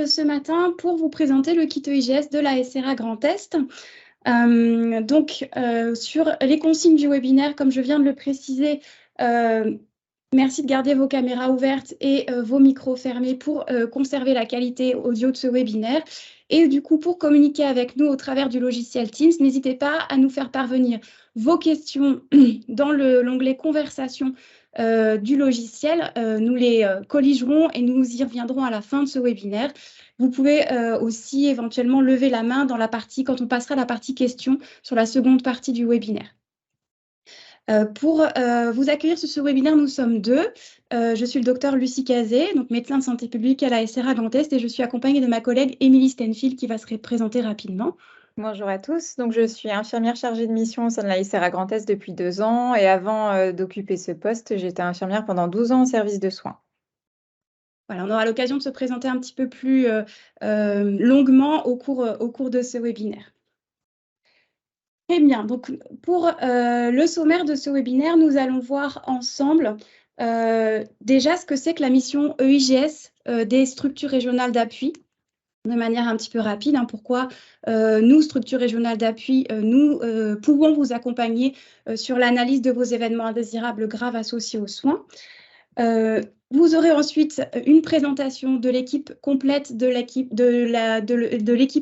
ensemble ce matin pour vous présenter le kit EIGS de la SRA Grand Est. Sur les consignes du webinaire, comme je viens de le préciser, merci de garder vos caméras ouvertes et vos micros fermés pour conserver la qualité audio de ce webinaire. Et du coup, pour communiquer avec nous au travers du logiciel Teams, n'hésitez pas à nous faire parvenir vos questions dans l'onglet Conversation du logiciel. Nous les colligerons et nous y reviendrons à la fin de ce webinaire. Vous pouvez aussi éventuellement lever la main dans la partie, quand on passera à la partie questions sur la seconde partie du webinaire. Pour vous accueillir sur ce webinaire, nous sommes deux. Je suis le docteur Lucie Cazé, donc médecin de santé publique à la SRA Grand Est, et je suis accompagnée de ma collègue Émilie Stenfield qui va se présenter rapidement. Bonjour à tous, donc je suis infirmière chargée de mission au sein de la SRA Grand Est depuis 2 ans et avant d'occuper ce poste, j'étais infirmière pendant 12 ans en service de soins. Voilà, on aura l'occasion de se présenter un petit peu plus longuement au cours de ce webinaire. Très bien, donc pour le sommaire de ce webinaire, nous allons voir ensemble déjà ce que c'est que la mission EIGS des structures régionales d'appui, de manière un petit peu rapide, pourquoi nous, structures régionales d'appui, nous pouvons vous accompagner sur l'analyse de vos événements indésirables graves associés aux soins. Vous aurez ensuite une présentation de l'équipe complète de l'équipe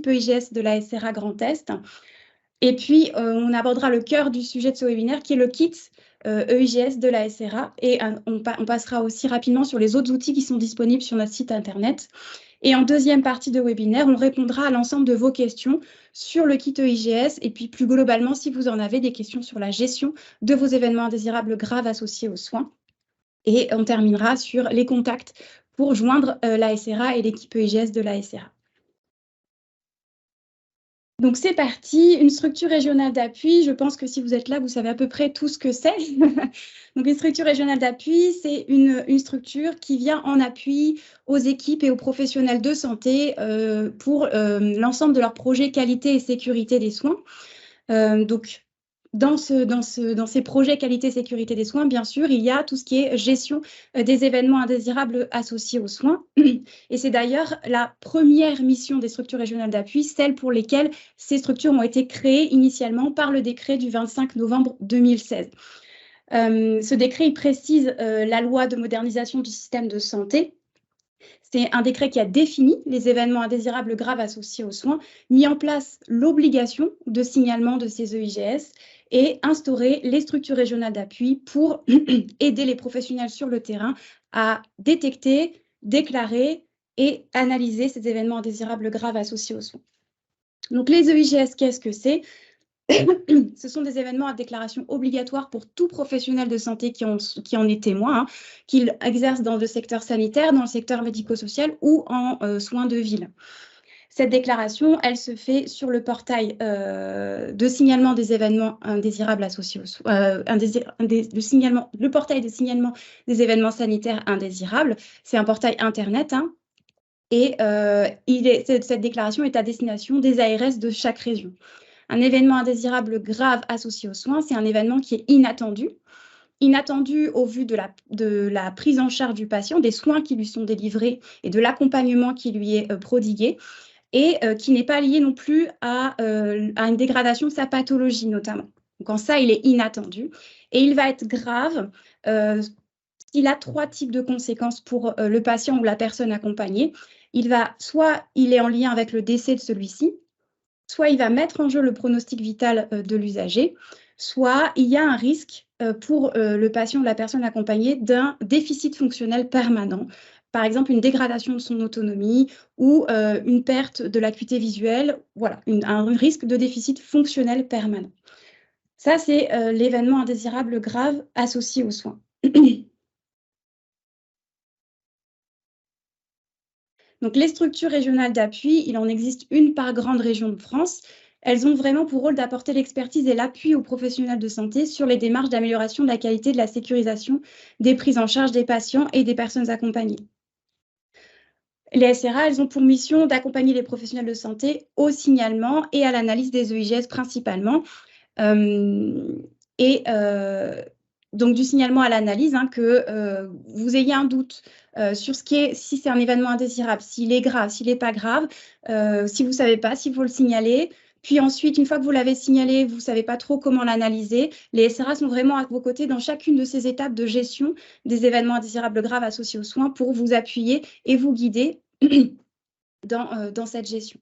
EIGS de la SRA Grand Est. Et puis, on abordera le cœur du sujet de ce webinaire, qui est le kit EIGS de la SRA. Et on passera aussi rapidement sur les autres outils qui sont disponibles sur notre site Internet. Et en deuxième partie de webinaire, on répondra à l'ensemble de vos questions sur le kit EIGS. Et puis, plus globalement, si vous en avez des questions sur la gestion de vos événements indésirables graves associés aux soins. Et on terminera sur les contacts pour joindre la SRA et l'équipe EIGS de la SRA. Donc, c'est parti, une structure régionale d'appui. Je pense que si vous êtes là, vous savez à peu près tout ce que c'est. Donc, une structure régionale d'appui, c'est une structure qui vient en appui aux équipes et aux professionnels de santé pour l'ensemble de leurs projets qualité et sécurité des soins. Dans ces projets qualité et sécurité des soins, bien sûr, il y a tout ce qui est gestion des événements indésirables associés aux soins. Et c'est d'ailleurs la première mission des structures régionales d'appui, celle pour lesquelles ces structures ont été créées initialement par le décret du 25 novembre 2016. Ce décret, il précise la loi de modernisation du système de santé. C'est un décret qui a défini les événements indésirables graves associés aux soins, mis en place l'obligation de signalement de ces EIGS et instauré les structures régionales d'appui pour aider les professionnels sur le terrain à détecter, déclarer et analyser ces événements indésirables graves associés aux soins. Donc les EIGS, qu'est-ce que c'est ? Ce sont des événements à déclaration obligatoire pour tout professionnel de santé qui en est témoin, qu'il exerce dans le secteur sanitaire, dans le secteur médico-social ou en soins de ville. Cette déclaration, elle se fait sur le portail de signalement des événements indésirables associés aux soins, le portail de signalement des événements sanitaires indésirables. C'est un portail Internet, et cette déclaration est à destination des ARS de chaque région. Un événement indésirable grave associé aux soins, c'est un événement qui est inattendu au vu de la prise en charge du patient, des soins qui lui sont délivrés et de l'accompagnement qui lui est prodigué, et qui n'est pas lié non plus à une dégradation de sa pathologie notamment. Donc en ça, il est inattendu. Et il va être grave s'il a 3 types de conséquences pour le patient ou la personne accompagnée. Soit il est en lien avec le décès de celui-ci, soit il va mettre en jeu le pronostic vital de l'usager, soit il y a un risque pour le patient ou la personne accompagnée d'un déficit fonctionnel permanent, par exemple une dégradation de son autonomie ou une perte de l'acuité visuelle, voilà, un risque de déficit fonctionnel permanent. Ça, c'est l'événement indésirable grave associé aux soins. Donc, les structures régionales d'appui, il en existe une par grande région de France. Elles ont vraiment pour rôle d'apporter l'expertise et l'appui aux professionnels de santé sur les démarches d'amélioration de la qualité de la sécurisation des prises en charge des patients et des personnes accompagnées. Les SRA, elles ont pour mission d'accompagner les professionnels de santé au signalement et à l'analyse des EIGS principalement. donc du signalement à l'analyse, que vous ayez un doute sur si c'est un événement indésirable, s'il est grave, s'il n'est pas grave, si vous ne savez pas, s'il faut le signaler. Puis ensuite, une fois que vous l'avez signalé, vous ne savez pas trop comment l'analyser. Les SRA sont vraiment à vos côtés dans chacune de ces étapes de gestion des événements indésirables graves associés aux soins pour vous appuyer et vous guider dans cette gestion.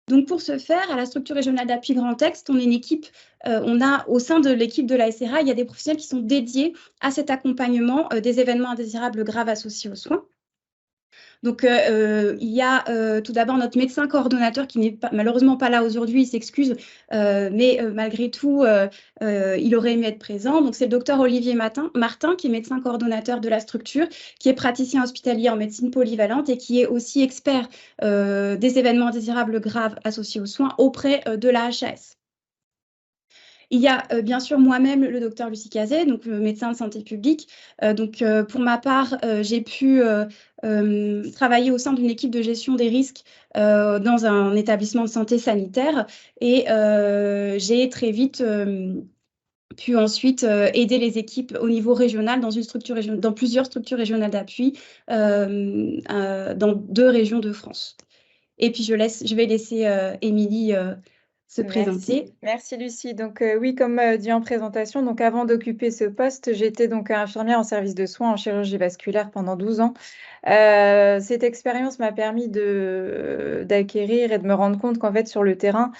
Donc, pour ce faire, à la structure régionale d'appui Grand Est, on est une équipe, au sein de l'équipe de la SRA, il y a des professionnels qui sont dédiés à cet accompagnement des événements indésirables graves associés aux soins. Donc, il y a tout d'abord notre médecin coordonnateur qui n'est malheureusement pas là aujourd'hui, il s'excuse, mais malgré tout, il aurait aimé être présent. Donc, c'est le docteur Olivier Martin, qui est médecin coordonnateur de la structure, qui est praticien hospitalier en médecine polyvalente et qui est aussi expert des événements indésirables graves associés aux soins auprès de la HAS. Il y a bien sûr moi-même, le docteur Lucie Cazet, donc médecin de santé publique. Pour ma part, j'ai pu travailler au sein d'une équipe de gestion des risques dans un établissement de santé sanitaire et j'ai très vite pu ensuite aider les équipes au niveau régional dans plusieurs structures régionales d'appui dans 2 régions de France. Et puis je vais laisser Émilie se présenter. Merci Lucie. Donc oui, comme dit en présentation, donc avant d'occuper ce poste, j'étais donc infirmière en service de soins en chirurgie vasculaire pendant 12 ans. Cette expérience m'a permis d'acquérir et de me rendre compte qu'en fait sur le terrain,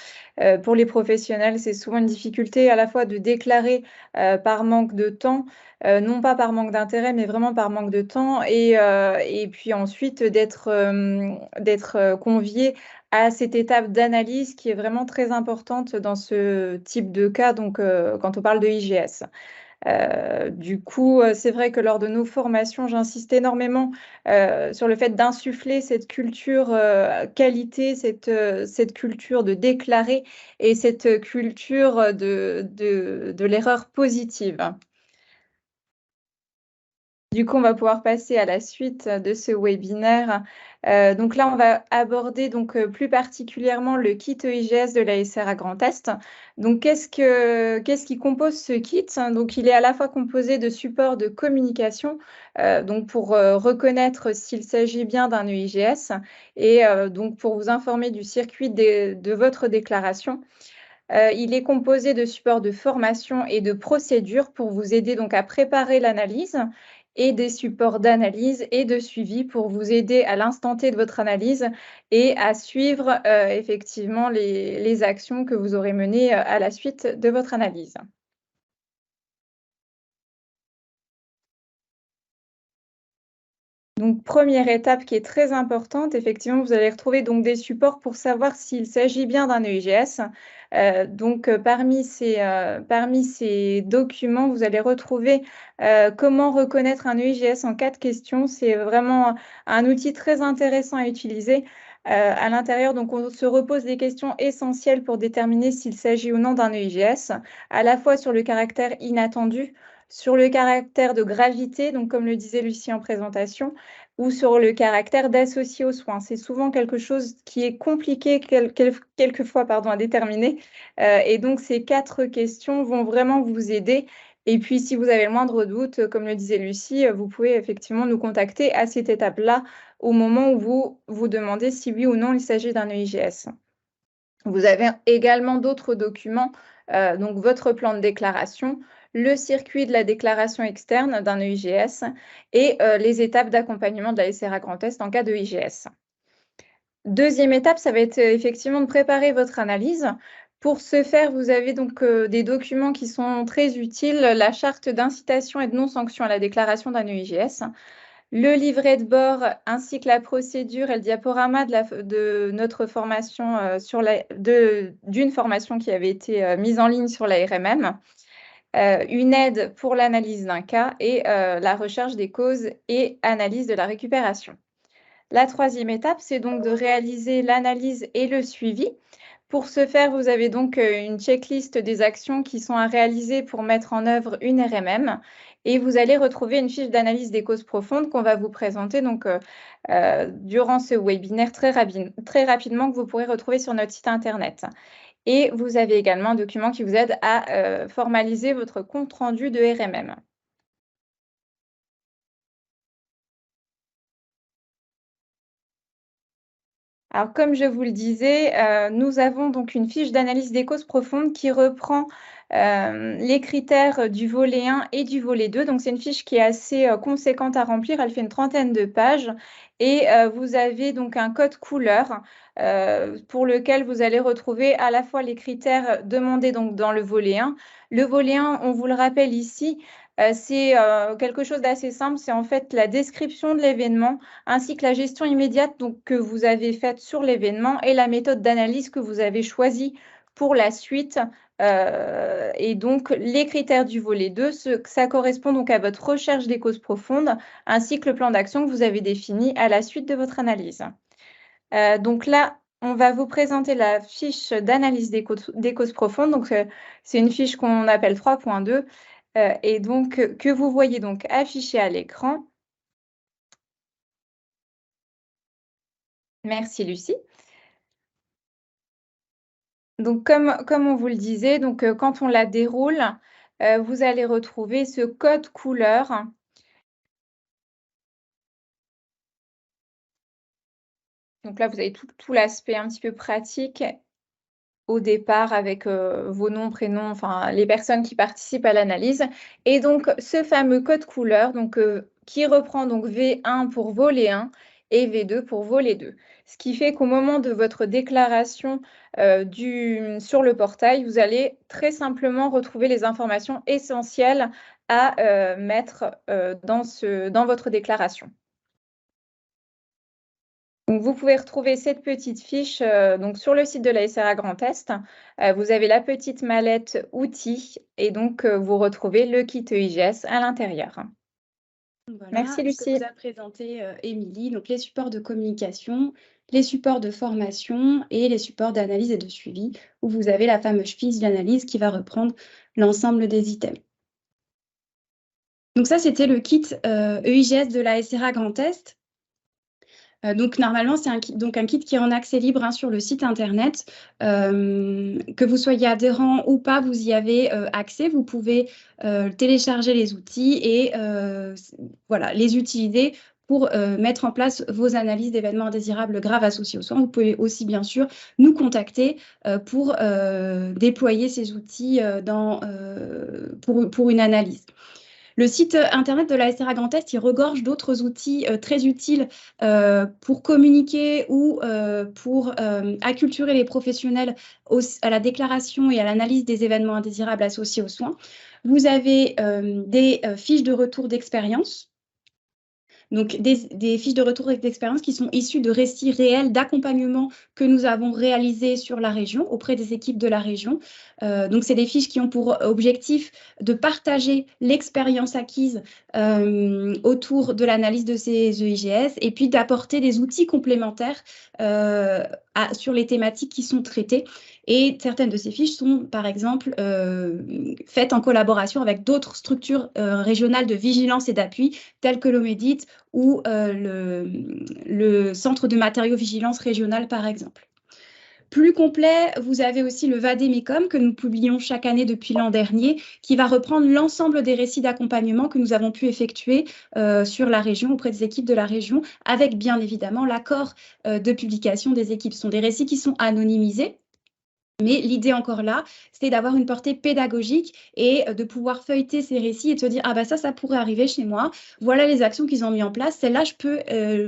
pour les professionnels, c'est souvent une difficulté à la fois de déclarer par manque de temps, non pas par manque d'intérêt, mais vraiment par manque de temps, et puis ensuite d'être convié à cette étape d'analyse qui est vraiment très importante dans ce type de cas, donc quand on parle de IGS. Du coup, c'est vrai que lors de nos formations, j'insiste énormément sur le fait d'insuffler cette culture qualité, cette culture de déclarer et cette culture de l'erreur positive. Du coup, on va pouvoir passer à la suite de ce webinaire. Donc là, on va aborder plus particulièrement le kit EIGS de la SRA Grand Est. Donc, qu'est-ce qui compose ce kit? Donc, il est à la fois composé de supports de communication, donc pour reconnaître s'il s'agit bien d'un EIGS et donc pour vous informer du circuit de votre déclaration. Il est composé de supports de formation et de procédures pour vous aider donc à préparer l'analyse et des supports d'analyse et de suivi pour vous aider à l'instant T de votre analyse et à suivre effectivement les actions que vous aurez menées à la suite de votre analyse. Donc, première étape qui est très importante, effectivement, vous allez retrouver donc des supports pour savoir s'il s'agit bien d'un EIGS. Parmi ces documents, vous allez retrouver comment reconnaître un EIGS en 4 questions. C'est vraiment un outil très intéressant à utiliser. À l'intérieur, donc, on se repose des questions essentielles pour déterminer s'il s'agit ou non d'un EIGS, à la fois sur le caractère inattendu, sur le caractère de gravité, donc comme le disait Lucie en présentation, ou sur le caractère d'associé aux soins. C'est souvent quelque chose qui est compliqué quelquefois à déterminer. Et donc, ces 4 questions vont vraiment vous aider. Et puis, si vous avez le moindre doute, comme le disait Lucie, vous pouvez effectivement nous contacter à cette étape-là au moment où vous vous demandez si oui ou non il s'agit d'un EIGS. Vous avez également d'autres documents, donc votre plan de déclaration, le circuit de la déclaration externe d'un EIGS et les étapes d'accompagnement de la SRA Grand Est en cas de EIGS. Deuxième étape, ça va être effectivement de préparer votre analyse. Pour ce faire, vous avez donc des documents qui sont très utiles, la charte d'incitation et de non-sanction à la déclaration d'un EIGS, le livret de bord ainsi que la procédure et le diaporama de notre formation d'une formation qui avait été mise en ligne sur la RMM, une aide pour l'analyse d'un cas et la recherche des causes et analyse de la récupération. La troisième étape, c'est donc de réaliser l'analyse et le suivi. Pour ce faire, vous avez donc une checklist des actions qui sont à réaliser pour mettre en œuvre une RMM et vous allez retrouver une fiche d'analyse des causes profondes qu'on va vous présenter donc, durant ce webinaire très rapidement que vous pourrez retrouver sur notre site internet. Et vous avez également un document qui vous aide à formaliser votre compte-rendu de RMM. Alors, comme je vous le disais, nous avons donc une fiche d'analyse des causes profondes qui reprend les critères du volet 1 et du volet 2. Donc, c'est une fiche qui est assez conséquente à remplir. Elle fait une trentaine de pages. Et vous avez donc un code couleur pour lequel vous allez retrouver à la fois les critères demandés donc, dans le volet 1. Le volet 1, on vous le rappelle ici, c'est quelque chose d'assez simple. C'est en fait la description de l'événement ainsi que la gestion immédiate donc, que vous avez faite sur l'événement et la méthode d'analyse que vous avez choisie pour la suite. Et donc, les critères du volet 2, ça correspond donc à votre recherche des causes profondes ainsi que le plan d'action que vous avez défini à la suite de votre analyse. Donc là, on va vous présenter la fiche d'analyse des causes profondes. Donc, c'est une fiche qu'on appelle 3.2 et donc que vous voyez donc affichée à l'écran. Merci Lucie. Donc, comme on vous le disait, donc, quand on la déroule, vous allez retrouver ce code couleur. Donc là, vous avez tout l'aspect un petit peu pratique au départ avec vos noms, prénoms, enfin les personnes qui participent à l'analyse. Et donc, ce fameux code couleur donc, qui reprend donc V1 pour volet 1 et V2 pour volet 2. Ce qui fait qu'au moment de votre déclaration sur le portail, vous allez très simplement retrouver les informations essentielles à mettre dans votre déclaration. Donc, vous pouvez retrouver cette petite fiche donc sur le site de la SRA Grand Est. Vous avez la petite mallette outils et donc vous retrouvez le kit EIGS à l'intérieur. Voilà Merci ce que Lucie. vous a présenté Émilie, donc les supports de communication, les supports de formation et les supports d'analyse et de suivi, où vous avez la fameuse fiche d'analyse qui va reprendre l'ensemble des items. Donc ça, c'était le kit EIGS de la SRA Grand Est. Donc, normalement, c'est un kit qui est en accès libre sur le site internet. Que vous soyez adhérent ou pas, vous y avez accès. Vous pouvez télécharger les outils et voilà, les utiliser pour mettre en place vos analyses d'événements indésirables graves associés aux soins. Vous pouvez aussi, bien sûr, nous contacter pour déployer ces outils pour une analyse. Le site internet de la SRA Grand Est, il regorge d'autres outils très utiles pour communiquer ou pour acculturer les professionnels à la déclaration et à l'analyse des événements indésirables associés aux soins. Vous avez des fiches de retour d'expérience. Donc, des fiches de retour d'expérience qui sont issues de récits réels d'accompagnement que nous avons réalisés sur la région, auprès des équipes de la région. Donc, c'est des fiches qui ont pour objectif de partager l'expérience acquise autour de l'analyse de ces EIGS et puis d'apporter des outils complémentaires sur les thématiques qui sont traitées. Et certaines de ces fiches sont, par exemple, faites en collaboration avec d'autres structures régionales de vigilance et d'appui, telles que l'OMEDIT ou le Centre de matériaux vigilance régional, par exemple. Plus complet, vous avez aussi le Vademecum que nous publions chaque année depuis l'an dernier, qui va reprendre l'ensemble des récits d'accompagnement que nous avons pu effectuer sur la région, auprès des équipes de la région, avec bien évidemment l'accord de publication des équipes. Ce sont des récits qui sont anonymisés. Mais l'idée encore là, c'est d'avoir une portée pédagogique et de pouvoir feuilleter ces récits et de se dire, ah bah ça pourrait arriver chez moi. Voilà les actions qu'ils ont mis en place. Celle-là,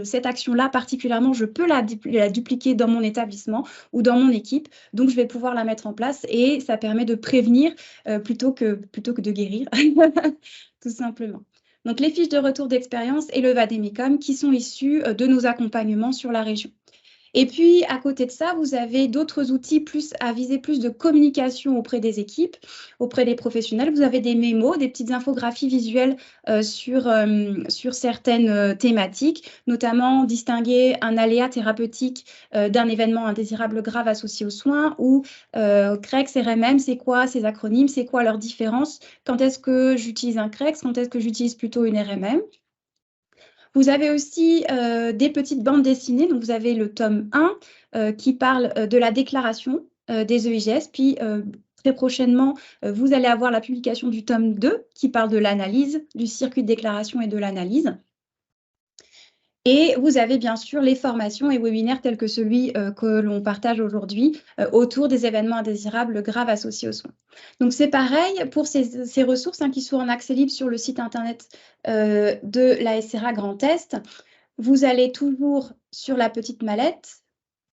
cette action-là particulièrement, je peux la dupliquer dans mon établissement ou dans mon équipe. Donc, je vais pouvoir la mettre en place et ça permet de prévenir plutôt que de guérir, tout simplement. Donc, les fiches de retour d'expérience et le Vademecum qui sont issus de nos accompagnements sur la région. Et puis, à côté de ça, vous avez d'autres outils à viser plus de communication auprès des équipes, auprès des professionnels. Vous avez des mémos, des petites infographies visuelles sur certaines thématiques, notamment distinguer un aléa thérapeutique d'un événement indésirable grave associé aux soins ou CREX, RMM, c'est quoi ces acronymes, c'est quoi leur différence, quand est-ce que j'utilise un CREX, quand est-ce que j'utilise plutôt une RMM. Vous avez aussi des petites bandes dessinées. Donc, vous avez le tome 1 qui parle de la déclaration des EIGS. Puis, très prochainement, vous allez avoir la publication du tome 2 qui parle de l'analyse, du circuit de déclaration et de l'analyse. Et vous avez bien sûr les formations et webinaires tels que celui que l'on partage aujourd'hui autour des événements indésirables graves associés aux soins. Donc c'est pareil pour ces ressources qui sont en accès libre sur le site internet de la SRA Grand Est. Vous allez toujours sur la petite mallette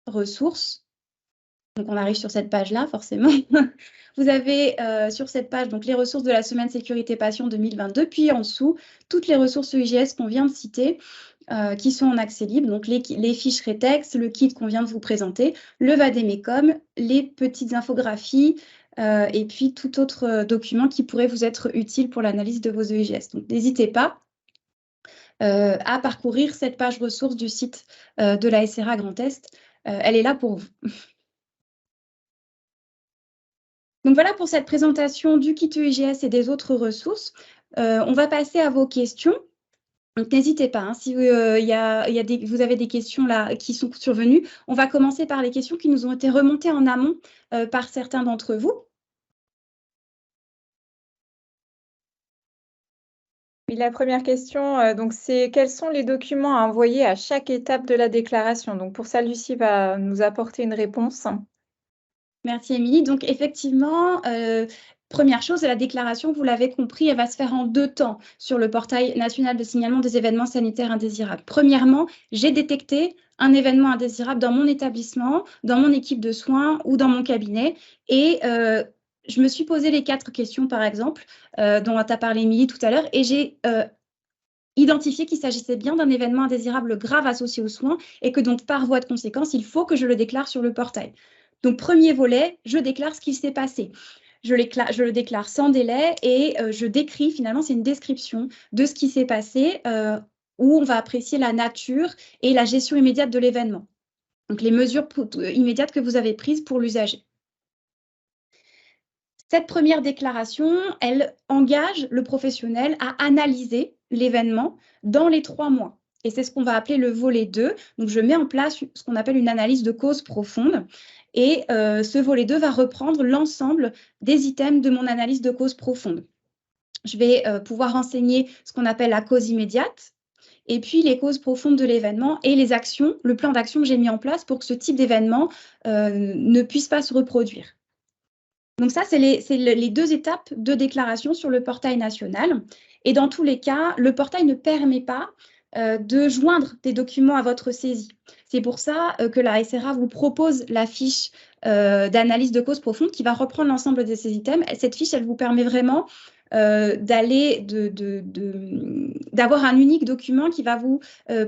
ressources. Donc on arrive sur cette page-là forcément. Vous avez sur cette page donc les ressources de la semaine sécurité patient 2022, puis en dessous toutes les ressources EIGS qu'on vient de citer. Qui sont en accès libre, donc les fiches rétextes, le kit qu'on vient de vous présenter, le Vademecum, les petites infographies et puis tout autre document qui pourrait vous être utile pour l'analyse de vos EIGS. Donc n'hésitez pas à parcourir cette page ressources du site de la SRA Grand Est. Elle est là pour vous. Donc voilà pour cette présentation du kit EIGS et des autres ressources. On va passer à vos questions. Donc n'hésitez pas, hein, si vous avez des questions là qui sont survenues, on va commencer par les questions qui nous ont été remontées en amont par certains d'entre vous. Oui, la première question, donc c'est quels sont les documents à envoyer à chaque étape de la déclaration? Donc pour ça, Lucie va nous apporter une réponse. Merci Émilie. Donc effectivement, première chose, la déclaration, vous l'avez compris, elle va se faire en 2 temps sur le portail national de signalement des événements sanitaires indésirables. Premièrement, j'ai détecté un événement indésirable dans mon établissement, dans mon équipe de soins ou dans mon cabinet. Et je me suis posé les 4 questions, par exemple, dont a parlé Émilie tout à l'heure, et j'ai identifié qu'il s'agissait bien d'un événement indésirable grave associé aux soins et que donc, par voie de conséquence, il faut que je le déclare sur le portail. Donc, premier volet, je déclare ce qui s'est passé. Je le déclare sans délai et je décris, finalement, c'est une description de ce qui s'est passé où on va apprécier la nature et la gestion immédiate de l'événement. Donc, les mesures immédiates que vous avez prises pour l'usager. Cette première déclaration, elle engage le professionnel à analyser l'événement dans les 3 mois. Et c'est ce qu'on va appeler le volet 2. Donc, je mets en place ce qu'on appelle une analyse de cause profonde. Et ce volet 2 va reprendre l'ensemble des items de mon analyse de cause profonde. Je vais pouvoir renseigner ce qu'on appelle la cause immédiate, et puis les causes profondes de l'événement et les actions, le plan d'action que j'ai mis en place pour que ce type d'événement ne puisse pas se reproduire. Donc ça, c'est les 2 étapes de déclaration sur le portail national. Et dans tous les cas, le portail ne permet pas de joindre des documents à votre saisie. C'est pour ça que la SRA vous propose la fiche d'analyse de cause profonde qui va reprendre l'ensemble de ces items. Cette fiche, elle vous permet vraiment d'avoir un unique document qui va vous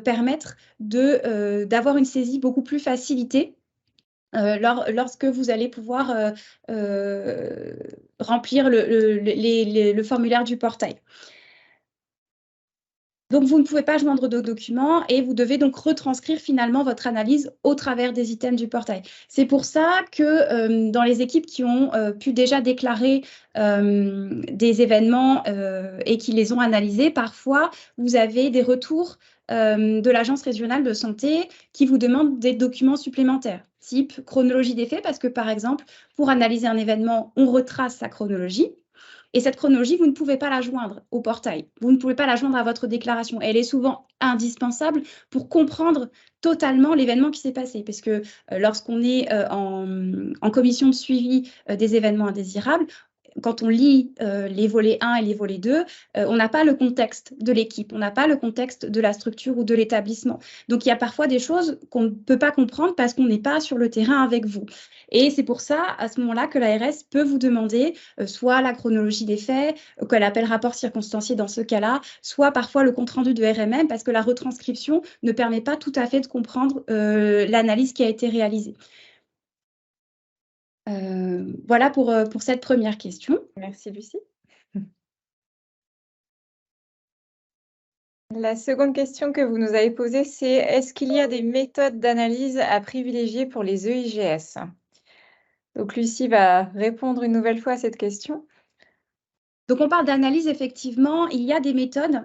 permettre d'avoir une saisie beaucoup plus facilitée lorsque vous allez pouvoir remplir le formulaire du portail. Donc, vous ne pouvez pas joindre de documents et vous devez donc retranscrire finalement votre analyse au travers des items du portail. C'est pour ça que dans les équipes qui ont pu déjà déclarer des événements et qui les ont analysés, parfois, vous avez des retours de l'Agence régionale de santé qui vous demandent des documents supplémentaires, type chronologie des faits, parce que par exemple, pour analyser un événement, on retrace sa chronologie. Et cette chronologie, vous ne pouvez pas la joindre au portail. Vous ne pouvez pas la joindre à votre déclaration. Elle est souvent indispensable pour comprendre totalement l'événement qui s'est passé. Parce que lorsqu'on est en commission de suivi des événements indésirables, quand on lit les volets 1 et les volets 2, on n'a pas le contexte de l'équipe, on n'a pas le contexte de la structure ou de l'établissement. Donc, il y a parfois des choses qu'on ne peut pas comprendre parce qu'on n'est pas sur le terrain avec vous. Et c'est pour ça, à ce moment-là, que l'ARS peut vous demander soit la chronologie des faits, qu'elle appelle rapport circonstancié dans ce cas-là, soit parfois le compte-rendu de RMM, parce que la retranscription ne permet pas tout à fait de comprendre l'analyse qui a été réalisée. Voilà pour cette première question. Merci Lucie. La seconde question que vous nous avez posée, c'est est-ce qu'il y a des méthodes d'analyse à privilégier pour les EIGS? Donc Lucie va répondre une nouvelle fois à cette question. Donc, on parle d'analyse, effectivement. Il y a des méthodes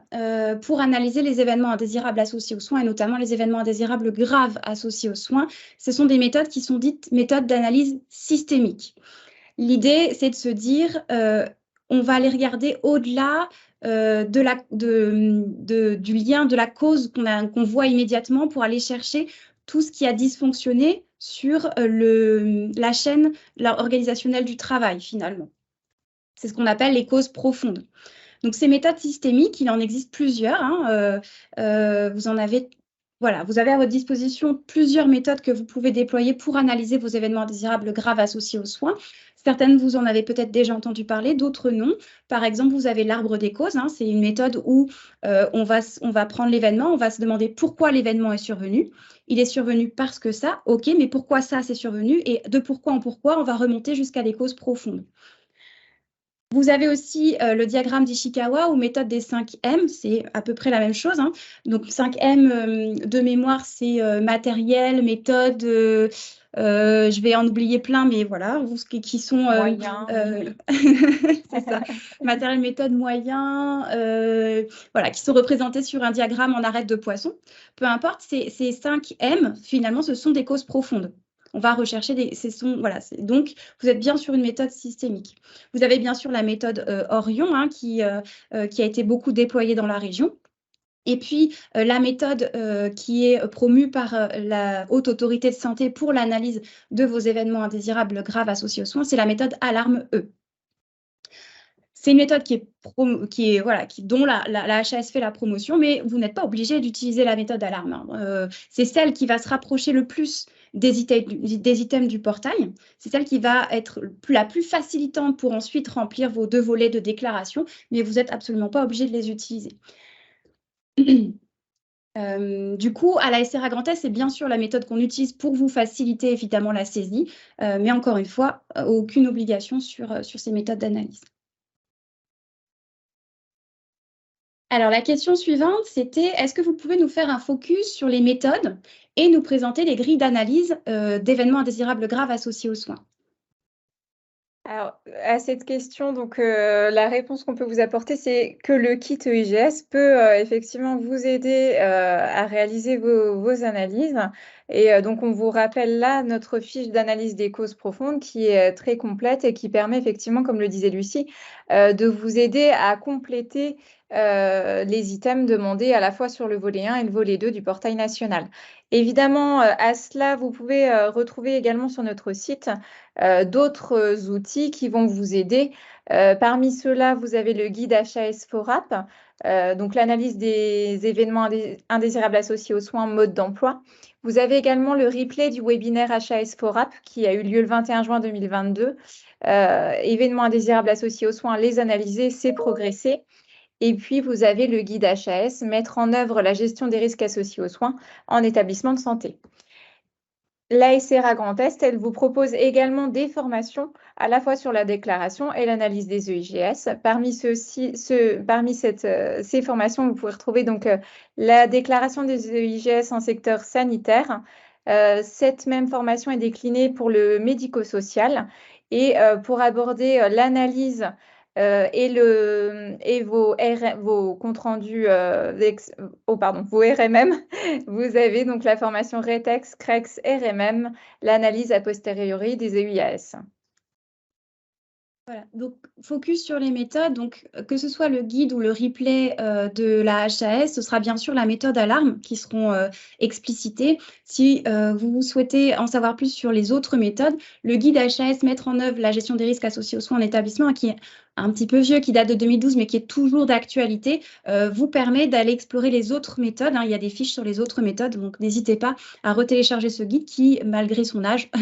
pour analyser les événements indésirables associés aux soins et notamment les événements indésirables graves associés aux soins. Ce sont des méthodes qui sont dites méthodes d'analyse systémique. L'idée, c'est de se dire, on va aller regarder au-delà du lien, de la cause qu'on voit immédiatement pour aller chercher tout ce qui a dysfonctionné sur la chaîne organisationnelle du travail, finalement. C'est ce qu'on appelle les causes profondes. Donc, ces méthodes systémiques, il en existe plusieurs. Vous avez à votre disposition plusieurs méthodes que vous pouvez déployer pour analyser vos événements indésirables graves associés aux soins. Certaines, vous en avez peut-être déjà entendu parler, d'autres non. Par exemple, vous avez l'arbre des causes. C'est une méthode où on va prendre l'événement, on va se demander pourquoi l'événement est survenu. Il est survenu parce que ça, ok, mais pourquoi ça c'est survenu? Et de pourquoi en pourquoi, on va remonter jusqu'à des causes profondes. Vous avez aussi le diagramme d'Ishikawa ou méthode des 5 M, c'est à peu près la même chose. Donc 5 M de mémoire, c'est matériel, méthode, je vais en oublier plein, mais voilà, qui sont… Moyen. c'est ça, matériel, méthode, moyen, voilà, qui sont représentés sur un diagramme en arête de poisson. Peu importe, ces 5 M, finalement, ce sont des causes profondes. On va rechercher donc, vous êtes bien sur une méthode systémique. Vous avez bien sûr la méthode Orion qui a été beaucoup déployée dans la région. Et puis, la méthode qui est promue par la Haute Autorité de Santé pour l'analyse de vos événements indésirables graves associés aux soins, c'est la méthode Alarme-E. C'est une méthode dont la HAS fait la promotion, mais vous n'êtes pas obligé d'utiliser la méthode Alarme. C'est celle qui va se rapprocher le plus des items du portail. C'est celle qui va être la plus facilitante pour ensuite remplir vos 2 volets de déclaration, mais vous n'êtes absolument pas obligé de les utiliser. Du coup, à la SRA Grand Est, c'est bien sûr la méthode qu'on utilise pour vous faciliter évidemment la saisie, mais encore une fois, aucune obligation sur ces méthodes d'analyse. Alors, la question suivante, c'était est-ce que vous pouvez nous faire un focus sur les méthodes et nous présenter les grilles d'analyse d'événements indésirables graves associés aux soins? Alors, à cette question, donc, la réponse qu'on peut vous apporter, c'est que le kit EIGS peut effectivement vous aider à réaliser vos analyses. Et donc, on vous rappelle là notre fiche d'analyse des causes profondes qui est très complète et qui permet effectivement, comme le disait Lucie, de vous aider à compléter les items demandés à la fois sur le volet 1 et le volet 2 du portail national. Évidemment, à cela, vous pouvez retrouver également sur notre site d'autres outils qui vont vous aider. Parmi ceux-là, vous avez le guide HAS FORAP, donc l'analyse des événements indésirables associés aux soins, mode d'emploi. Vous avez également le replay du webinaire HAS FORAP qui a eu lieu le 21 juin 2022. Événements indésirables associés aux soins, les analyser, c'est progresser. Et puis, vous avez le guide HAS, mettre en œuvre la gestion des risques associés aux soins en établissement de santé. La SRA Grand Est, elle vous propose également des formations à la fois sur la déclaration et l'analyse des EIGS. Parmi ces formations, vous pouvez retrouver donc la déclaration des EIGS en secteur sanitaire. Cette même formation est déclinée pour le médico-social et pour aborder l'analyse et vos comptes rendus, vos RMM, vous avez donc la formation RETEX, CREX, RMM, l'analyse a posteriori des EIAS. Voilà, donc focus sur les méthodes, donc que ce soit le guide ou le replay de la HAS, ce sera bien sûr la méthode Alarme qui seront explicitées. Si vous souhaitez en savoir plus sur les autres méthodes, le guide HAS mettre en œuvre la gestion des risques associés aux soins en établissement, qui est un petit peu vieux, qui date de 2012, mais qui est toujours d'actualité, vous permet d'aller explorer les autres méthodes. Il y a des fiches sur les autres méthodes, donc n'hésitez pas à retélécharger ce guide qui, malgré son âge,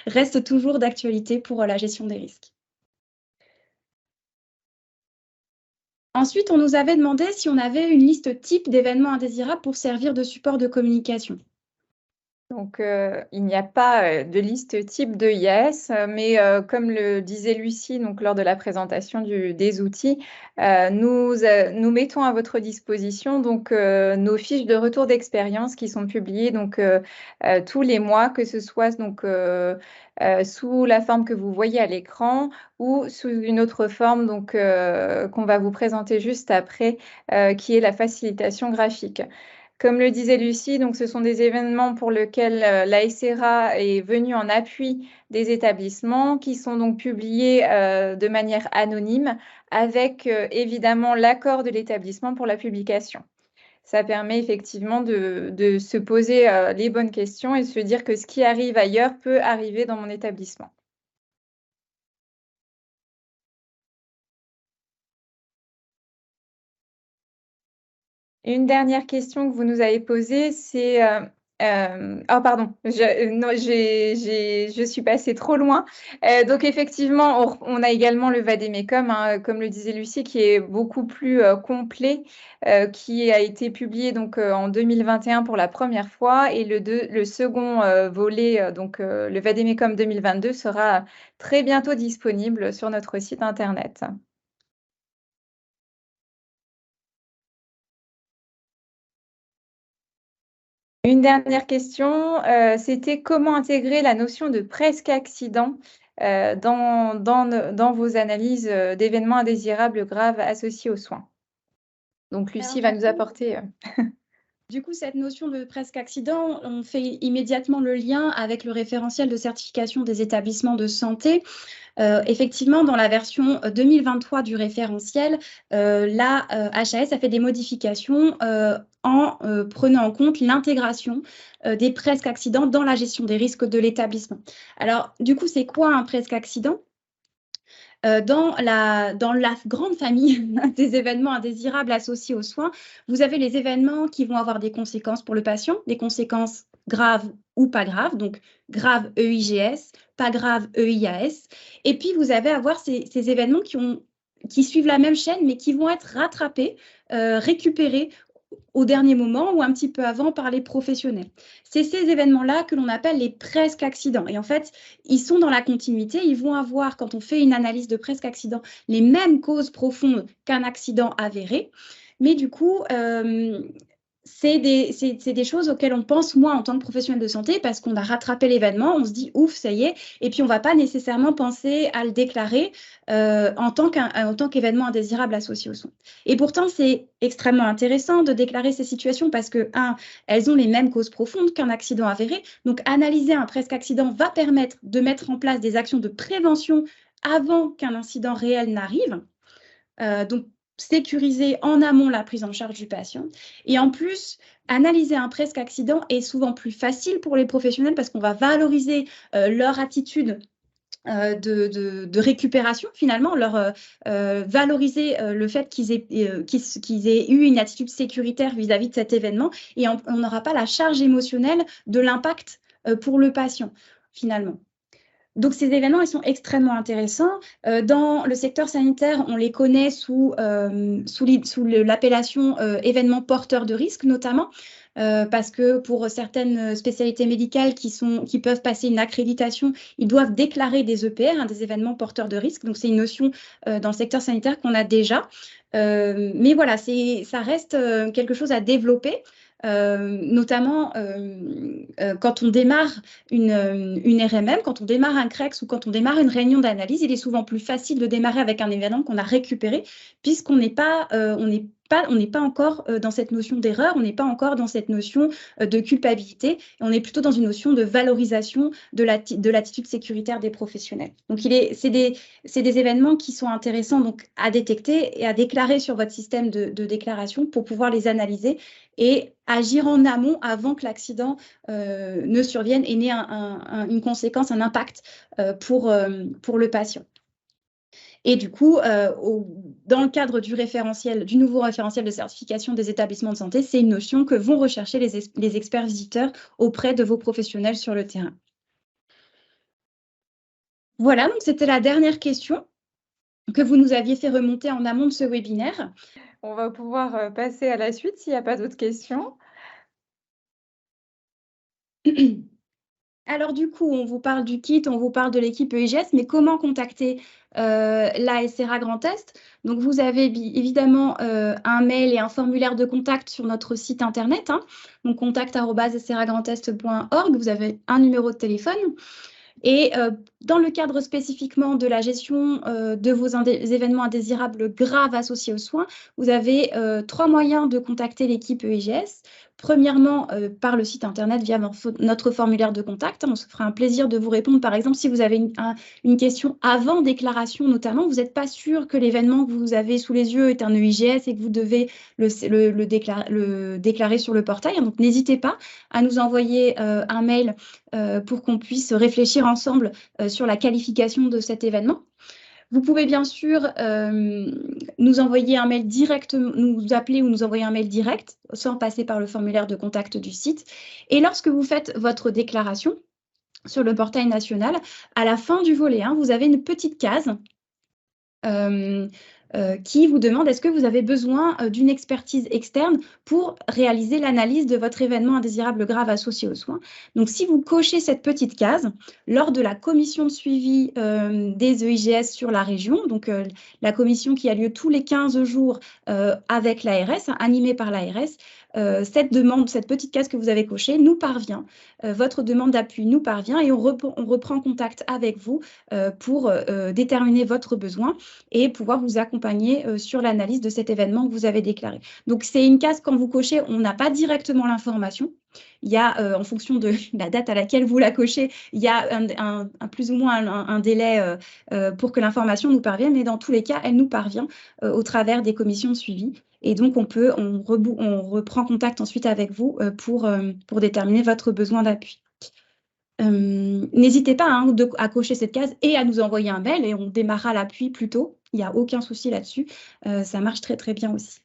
reste toujours d'actualité pour la gestion des risques. Ensuite, on nous avait demandé si on avait une liste type d'événements indésirables pour servir de support de communication. Donc, il n'y a pas de liste type de IAS, mais comme le disait Lucie donc, lors de la présentation des outils, nous mettons à votre disposition donc, nos fiches de retour d'expérience qui sont publiées donc, tous les mois, que ce soit donc, sous la forme que vous voyez à l'écran ou sous une autre forme donc, qu'on va vous présenter juste après, qui est la facilitation graphique. Comme le disait Lucie, donc ce sont des événements pour lesquels la SRA est venue en appui des établissements qui sont donc publiés de manière anonyme avec évidemment l'accord de l'établissement pour la publication. Ça permet effectivement de se poser les bonnes questions et de se dire que ce qui arrive ailleurs peut arriver dans mon établissement. Une dernière question que vous nous avez posée, c'est oh pardon, non, je suis passée trop loin. Donc effectivement, on a également le Vademecum, hein, comme le disait Lucie, qui est beaucoup plus complet, qui a été publié donc en 2021 pour la première fois, et le second volet, donc le Vademecum 2022, sera très bientôt disponible sur notre site internet. Une dernière question, c'était comment intégrer la notion de presque accident dans vos analyses d'événements indésirables graves associés aux soins. Donc Lucie va nous apporter. Du coup, cette notion de presque accident, on fait immédiatement le lien avec le référentiel de certification des établissements de santé. Effectivement, dans la version 2023 du référentiel, la HAS a fait des modifications en prenant en compte l'intégration des presque accidents dans la gestion des risques de l'établissement. Alors, du coup, c'est quoi un presque accident ? Dans la grande famille des événements indésirables associés aux soins, vous avez les événements qui vont avoir des conséquences pour le patient, des conséquences graves ou pas graves, donc grave EIGS, pas grave EIAS. Et puis, vous avez à voir ces événements qui suivent la même chaîne, mais qui vont être rattrapés, récupérés au dernier moment ou un petit peu avant par les professionnels. C'est ces événements-là que l'on appelle les presque accidents. Et en fait, ils sont dans la continuité. Ils vont avoir, quand on fait une analyse de presque accident, les mêmes causes profondes qu'un accident avéré. Mais du coup, c'est des choses auxquelles on pense, moi, en tant que professionnel de santé, parce qu'on a rattrapé l'événement, on se dit, ouf, ça y est, et puis on ne va pas nécessairement penser à le déclarer en tant qu'événement indésirable associé aux soins. Et pourtant, c'est extrêmement intéressant de déclarer ces situations parce que, elles ont les mêmes causes profondes qu'un accident avéré. Donc, analyser un presque accident va permettre de mettre en place des actions de prévention avant qu'un incident réel n'arrive. Donc, sécuriser en amont la prise en charge du patient. Et en plus, analyser un presque accident est souvent plus facile pour les professionnels parce qu'on va valoriser leur attitude de récupération, finalement, valoriser le fait qu'ils aient eu une attitude sécuritaire vis-à-vis de cet événement, et on n'aura pas la charge émotionnelle de l'impact pour le patient, finalement. Donc, ces événements, ils sont extrêmement intéressants. Dans le secteur sanitaire, on les connaît sous l'appellation événements porteurs de risque, notamment, parce que pour certaines spécialités médicales qui peuvent passer une accréditation, ils doivent déclarer des EPR, des événements porteurs de risque. Donc, c'est une notion dans le secteur sanitaire qu'on a déjà. Mais voilà, ça reste quelque chose à développer. Notamment quand on démarre une RMM, quand on démarre un CREX ou quand on démarre une réunion d'analyse, il est souvent plus facile de démarrer avec un événement qu'on a récupéré, puisqu'on n'est pas, on n'est pas encore dans cette notion d'erreur, on n'est pas encore dans cette notion de culpabilité, et on est plutôt dans une notion de valorisation de l'attitude sécuritaire des professionnels. Donc, c'est des événements qui sont intéressants donc, à détecter et à déclarer sur votre système de déclaration pour pouvoir les analyser et agir en amont avant que l'accident ne survienne et n'ait une conséquence, un impact pour le patient. Et du coup, dans le cadre du nouveau référentiel de certification des établissements de santé, c'est une notion que vont rechercher les experts visiteurs auprès de vos professionnels sur le terrain. Voilà, donc c'était la dernière question que vous nous aviez fait remonter en amont de ce webinaire. On va pouvoir passer à la suite s'il n'y a pas d'autres questions. Alors du coup, on vous parle du kit, on vous parle de l'équipe EIGS, mais comment contacter la SRA Grand Est? Donc vous avez évidemment un mail et un formulaire de contact sur notre site internet, hein, donc contact@sragrandest.org. Vous avez un numéro de téléphone. Et dans le cadre spécifiquement de la gestion de vos événements indésirables graves associés aux soins, vous avez 3 moyens de contacter l'équipe EIGS. Premièrement, par le site internet via notre formulaire de contact. On se fera un plaisir de vous répondre. Par exemple, si vous avez une question avant déclaration, notamment, vous n'êtes pas sûr que l'événement que vous avez sous les yeux est un EIGS et que vous devez le déclarer sur le portail. Donc, n'hésitez pas à nous envoyer un mail pour qu'on puisse réfléchir ensemble sur la qualification de cet événement. Vous pouvez bien sûr nous envoyer un mail direct, nous appeler ou nous envoyer un mail direct sans passer par le formulaire de contact du site. Et lorsque vous faites votre déclaration sur le portail national, à la fin du volet 1, vous avez une petite case qui vous demande est-ce que vous avez besoin d'une expertise externe pour réaliser l'analyse de votre événement indésirable grave associé aux soins. Donc, si vous cochez cette petite case, lors de la commission de suivi des EIGS sur la région, donc la commission qui a lieu tous les 15 jours avec l'ARS, animée par l'ARS, cette petite case que vous avez cochée nous parvient, votre demande d'appui nous parvient et on reprend contact avec vous pour déterminer votre besoin et pouvoir vous accompagner sur l'analyse de cet événement que vous avez déclaré. Donc, c'est une case, quand vous cochez, on n'a pas directement l'information. Il y a, en fonction de la date à laquelle vous la cochez, il y a plus ou moins un délai pour que l'information nous parvienne, mais dans tous les cas, elle nous parvient au travers des commissions de suivi. Et donc, on reprend contact ensuite avec vous pour déterminer votre besoin d'appui. N'hésitez pas à cocher cette case et à nous envoyer un mail et on démarrera l'appui plus tôt. Il n'y a aucun souci là-dessus. Ça marche très, très bien aussi.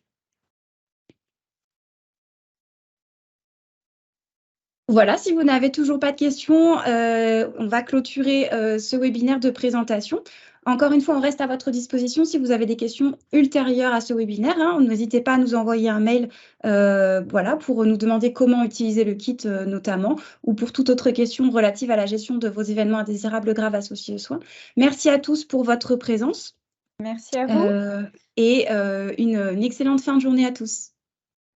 Voilà, si vous n'avez toujours pas de questions, on va clôturer ce webinaire de présentation. Encore une fois, on reste à votre disposition si vous avez des questions ultérieures à ce webinaire. N'hésitez pas à nous envoyer un mail voilà, pour nous demander comment utiliser le kit notamment, ou pour toute autre question relative à la gestion de vos événements indésirables graves associés aux soins. Merci à tous pour votre présence. Merci à vous. Et une excellente fin de journée à tous.